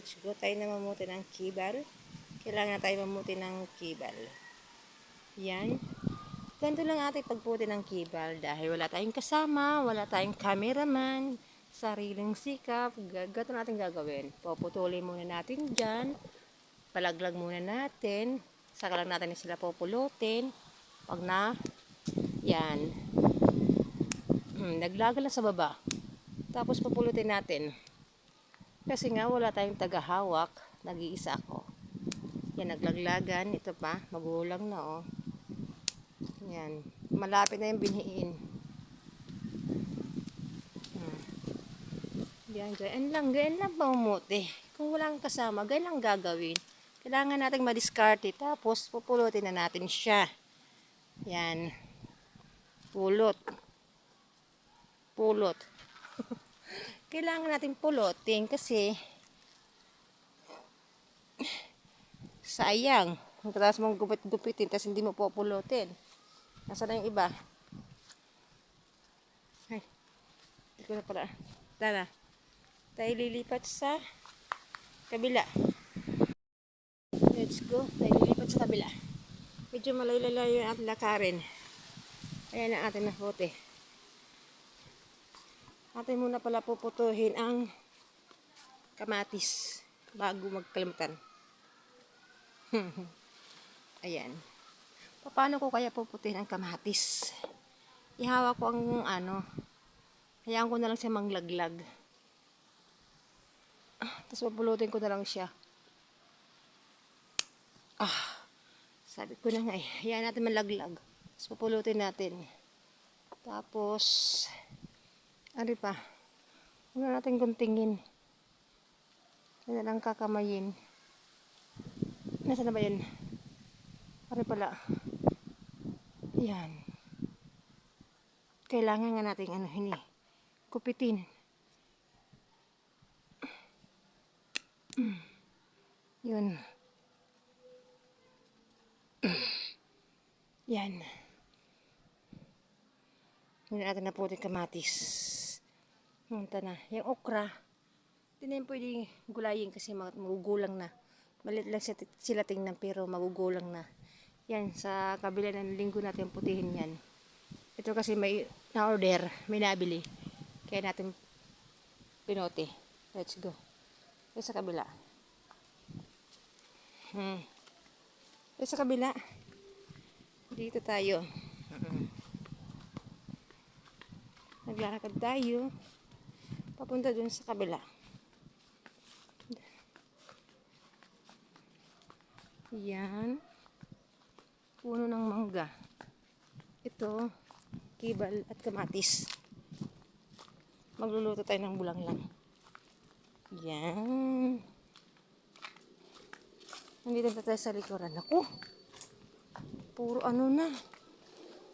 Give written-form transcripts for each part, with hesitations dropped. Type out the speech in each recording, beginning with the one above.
Let's go tayo na mamuti ng kibal. Kailangan tayo mamuti ng kibal. Yan. Ganito lang ating pagputi ng kibal dahil wala tayong kasama, wala tayong cameraman, sariling sikap, ganito natin gagawin. Puputulin muna natin dyan, palaglag muna natin, saka lang natin sila pupulutin. Pag na, yan. Naglaga lang sa baba. Tapos pupulutin natin. Kasi nga wala tayong tagahawak, nag-iisa ako. Yan, naglaglagan. Ito pa, magulang na oh. Yan, malapit na yung binhiin. Yan, ganyan lang pamumuti. Kung wala kang kasama, ganyan lang gagawin. Kailangan natin madiskarte, tapos pupulutin na natin siya. Yan, pulot. Pulot. Kailangan natin pulutin kasi sayang. Tapos mong gupit-gupitin, tapos hindi mo pupulutin. Nasaan na yung iba? Ay, hindi ko na pala. Tara. Tayo lilipat sa kabila. Let's go. Tayo lilipat sa kabila. Medyo malayo-layo yung ating lakarin. Ayan ang ating naputi. Atin muna pala puputuhin ang kamatis bago magkalimutan. Ayan. Paano ko kaya puputuhin ang kamatis? Ihawak ko ang hayaan ko na lang siya manglaglag. Tapos pupulutin ko na lang siya. Sabi ko na nga eh. Hayaan natin manlaglag. Tapos pupulutin natin. Tapos ano pa? Huwag na natin guntingin. Yan na lang kakamayin. Nasaan na ba yun? Ano pala? Yan. Kailangan nga natin kupitin. Yun. Yan. Hindi natin na puti kamatis. Munta na. Yung okra, hindi na yung pwede gulayin kasi magugulang na. Malit lang sila tingnan pero magugulang na. Yan, sa kabila ng linggo natin putihin yan. Ito kasi may na-order, may nabili. Kaya natin pinote. Let's go. Ito sa kabila. Ito sa kabila. Dito tayo. Naglalakad tayo. Papunta dun sa kabila. Yan. Puno ng mangga. Ito, kibal at kamatis. Magluluto tayo ng bulanglang. Yan. Nandito tayo sa likuran. Ako, puro na.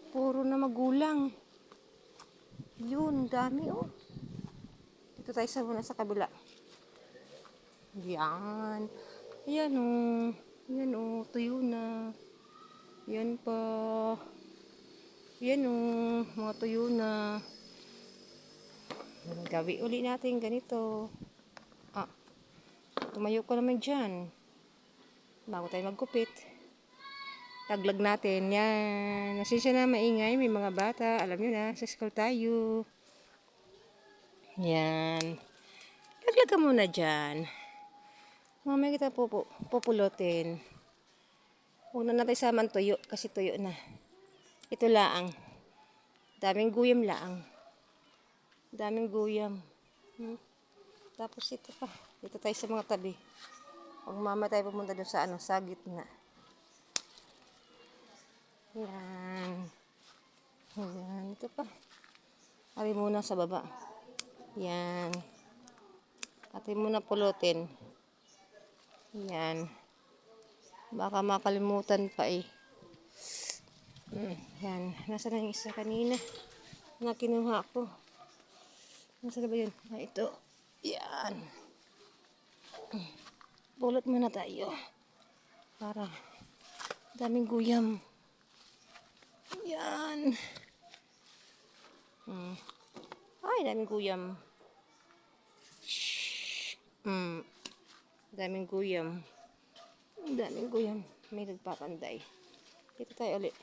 Puro na magulang. Yun, dami oh. Dito tayo sa kabila. Yan. Yan oh. Yan oh, tuyo na. Yan pa. Yan oh, mga tuyo na. Gawi uli natin ganito. Tumayo ko naman dyan. Bago tayo magkupit. Taglag natin. Yan. Nasisya na maingay. May mga bata. Alam nyo na. Sa school tayo. Yan. Laglag ka muna dyan. Mamaya kita pupulotin. Una natin saman tuyo. Kasi tuyo na. Ito laang. Daming guyam laang. Daming guyam. Tapos ito pa. Dito tayo sa mga tabi. Pag mama tayo pumunta doon sa gitna. Yan. Yan. Ito pa. Ari muna sa baba. Yan. Atin muna pulutin. Yan. Baka makalimutan pa eh. Yan. Nasaan na yung isa kanina? Na kinuha ko. Nasaan na ba yun? Ito. Yan. Pulot muna tayo. Para daming guyam. Yan. Ay, daming guyam. Daming guyam. Daming guyam. May nagpapanday. Dito tayo ulit.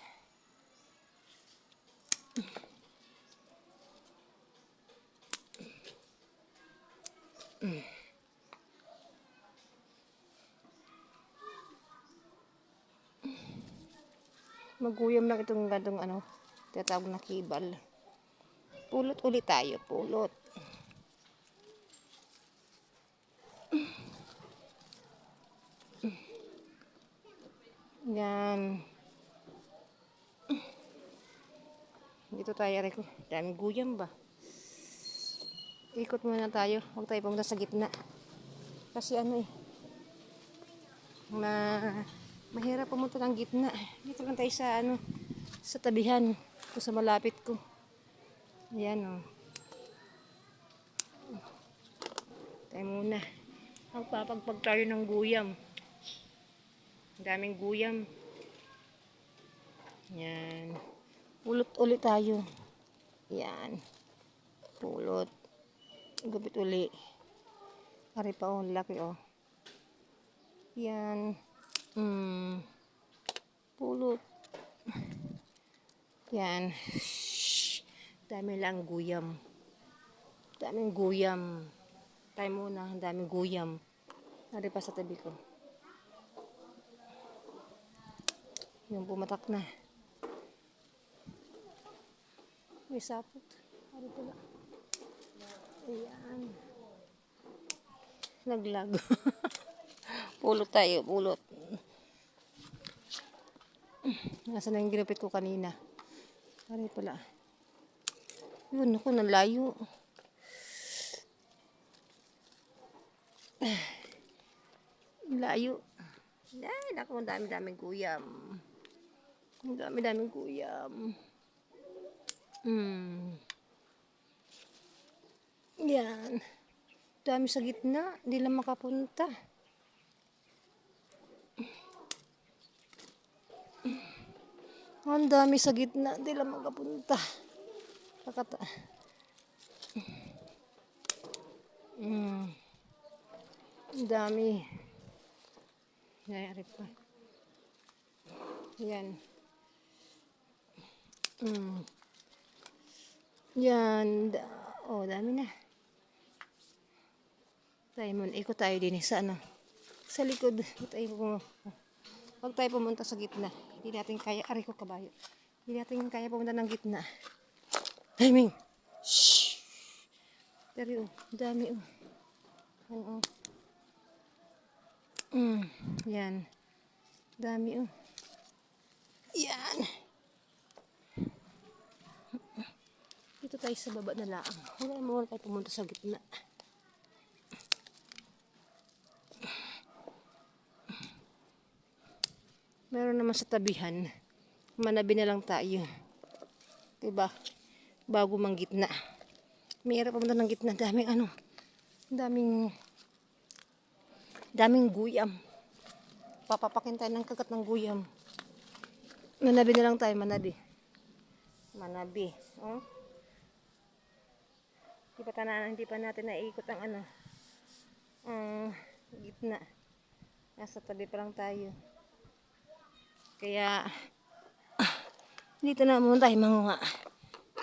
Maguyam lang itong gantong ano, tinatawag na kibal. Pulot ulit tayo, pulot. Yan. Dito tayo, Rico. Daming guyam ba? Ikot muna tayo. Huwag tayo pumunta sa gitna. Kasi ano mahirap pumunta ng gitna. Dito lang tayo sa ano, sa tabihan. Ito sa malapit ko. Ayan o. Tayo muna. Magpapagpag tayo ng guyam. Daming guyam. Yan. Pulot ulit tayo. Yan. Pulot. Gupit uli. Ari pa oh, laki oh. Yan. Pulot. Yan. Shhh. Dami lang guyam. Daming guyam. Tayo muna, daming guyam. Ari pa sa tabi ko. Yung pumatak na. May sapot. Ari pala. Ayan. Naglag. Pulot tayo, pulot. Nasaan na yung ginupit ko kanina? Ari pala. Yun, ako nalayo. Layo. Ay, naku, dami-daming guyam. Dami-daming guyam. Yan. Dami sa gitna. Hindi lang makapunta. Ang dami sa gitna. Hindi lang makapunta. Pakata. Ang dami. Nayari pa. Yan. Yan. Oh, dami na. Tayo muna. Ikot tayo din sa ano. Sa likod. Huwag tayo pumunta sa gitna. Hindi natin kaya. Aray ko kabayo. Hindi natin kaya pumunta ng gitna. Timing! Shhh! Pero dami oh. Ano oh. Yan. Dami oh. Yan. Dito tayo sa baba na laang. Wala mo tayo pumunta sa gitna. Meron naman sa tabihan. Manabi na lang tayo. Diba? Bago mang gitna. Mayroon pumunta ng gitna. Daming ano. Daming guyam. Papapakin tayo ng kagat ng guyam. Manabi na lang tayo, manabi. Manabi. Oh. Hindi pa natin naiikot ang ano. Gitna. Nasa tabi pa lang tayo. Kaya, dito na muna tayo mangunga.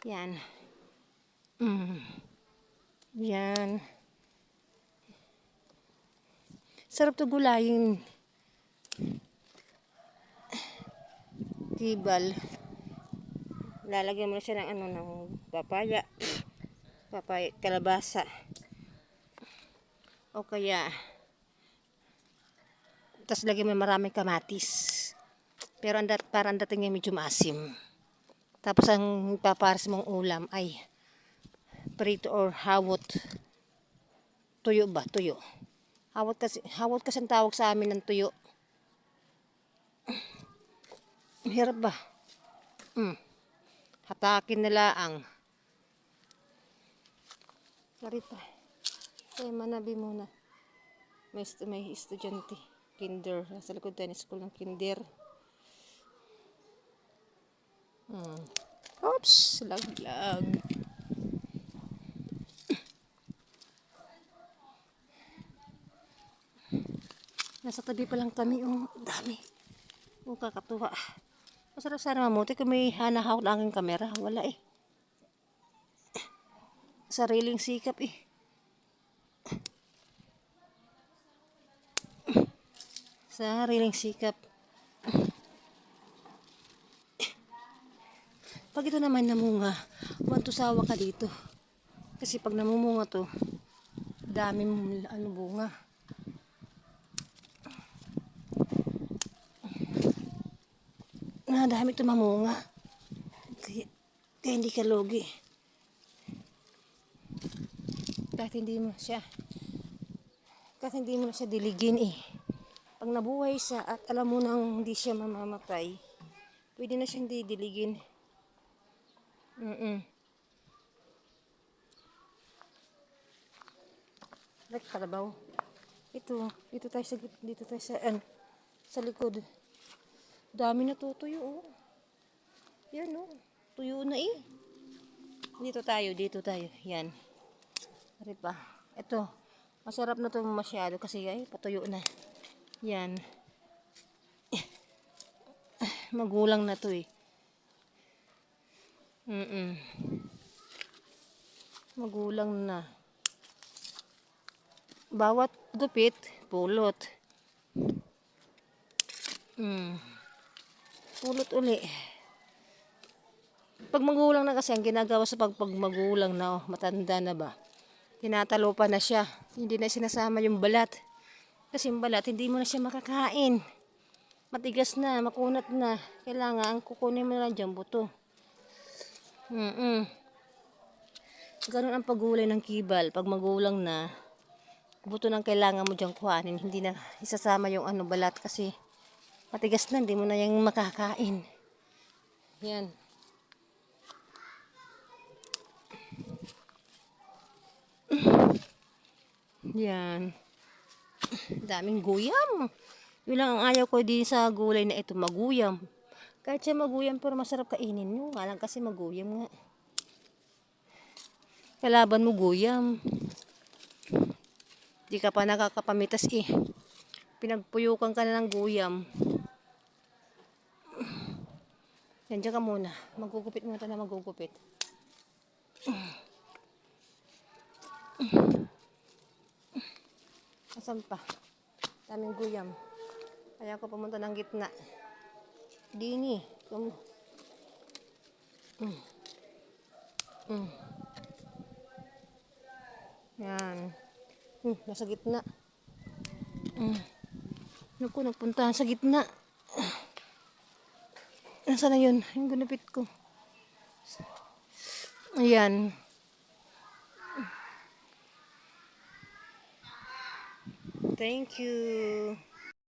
Yan. Yan. Sarap to gulayin. Kibal. Lalagyan mo na siya ng ano, ng papaya. Papaya, kalabasa. O kaya, tapos lagyan mo maraming kamatis. Pero parang dating niya medyo maasim. Tapos ang papares mong ulam ay prito or hawot. Tuyo ba? Tuyo. Hawot kasi ang tawag sa amin ng tuyo. Hirap ba? Hatakin na laang. Sorry pa. Kaya manabi muna. May estudyante. Kinder. Sa likod tayo ng school ng kinder. Oops! Laglag. nasa tabi pa lang kami. Oh, dami. Oh, kakatuwa. Masarap sana mamuti kung may hanahawak na aking kamera. Wala eh. Sariling sikap eh. Sariling sikap. Pag ito naman namunga, mantusawa ka dito. Kasi pag namumunga to, daming bunga. Dami ito mamunga. Kaya hindi ka logi. Kahit hindi mo na siya diligin eh. Pag nabuhay siya at alam mo nang hindi siya mamamatay, pwede na siyang didiligin. Like kalabaw. Dito tayo sa likod. Dami na tutuyo oh. Yan oh. Tuyo na eh. Dito tayo. Yan. Ari pa. Ito. Masarap na to masyado kasi ay patuyo na. Yan. Magulang na to eh. Magulang na. Bawat gupit, pulot. Pulot uli. Pag magulang na kasi ang ginagawa sa pag magulang na, matanda na ba, tinatalo pa na siya. Hindi na sinasama yung balat. Kasi yung balat, hindi mo na siya makakain. Matigas na, makunat na. Kailangan kukunin mo na dyan buto. Ganun ang paggulay ng kibal. Pag magulang na, buto nang kailangan mo dyan kuhanin. Hindi na isasama yung balat kasi matigas na, hindi mo na yung makakain. Yan. Yan. Daming guyam. Yun lang ang ayaw ko din sa gulay na ito, maguyam. Kahit siya maguyam pero masarap kainin nyo. Nga lang kasi maguyam nga. Kalaban mo guyam. Di ka pa nakakapamitas eh. Pinagpuyukan ka na ng guyam. Yan, dyan ka muna. Magugupit muna tayo na magugupit. Asan pa? Daming guyam. Kaya ako pumunta ng gitna. Dini. Yan. Nasa gitna. Naku, nagpuntahan sa gitna. Nasaan na yun? Yung gunupit ko. Ayan. Thank you.